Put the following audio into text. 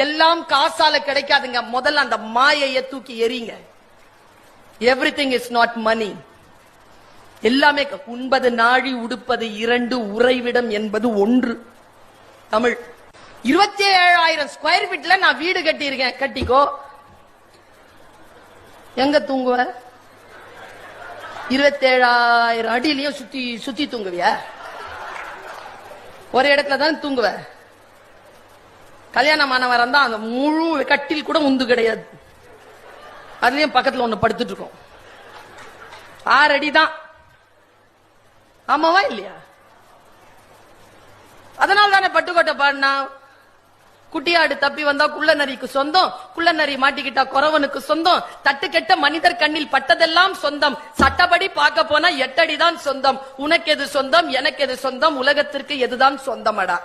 எல்லாம் காசால கிடைக்காதுங்க. முதல்ல அந்த மாயையை தூக்கி எறிங்க. Everything is not money. எல்லாமே உண்பது நாழி, உடுப்பது 2, உறைவிடம் என்பது 1. தமிழ் 27,000 ஸ்கொயர் ஃபீட்ல நான் வீடு கட்டி இருக்கேன். கட்டிக்கோ. எங்க தூங்குவ? 27,000 அடியிலையும் சுத்தி சுத்தி தூங்குவியா? ஒரு இடத்துல தான் தூங்குவ. கல்யாணமானவர தான் அந்த முழு கட்டில் கூட உந்து கிடையாது. அதுலயும் பக்கத்துல ஒண்ணு படுத்துட்டு இருக்கோம். 6 அடி தான். ஆமாவா இல்லையா? அதனால தானே பட்டுக்கோட்டை பாடினா, குட்டியாடு தப்பி வந்தா குள்ள நரிக்கு சொந்தம், குள்ள நரி மாட்டிக்கிட்டா குறவனுக்கு சொந்தம், தட்டு கெட்ட மனிதர் கண்ணில் பட்டதெல்லாம் சொந்தம், சட்டப்படி பார்க்க போனா 8 அடி தான் சொந்தம், உனக்கு எது சொந்தம், எனக்கு எது சொந்தம், உலகத்திற்கு எதுதான் சொந்தமடா.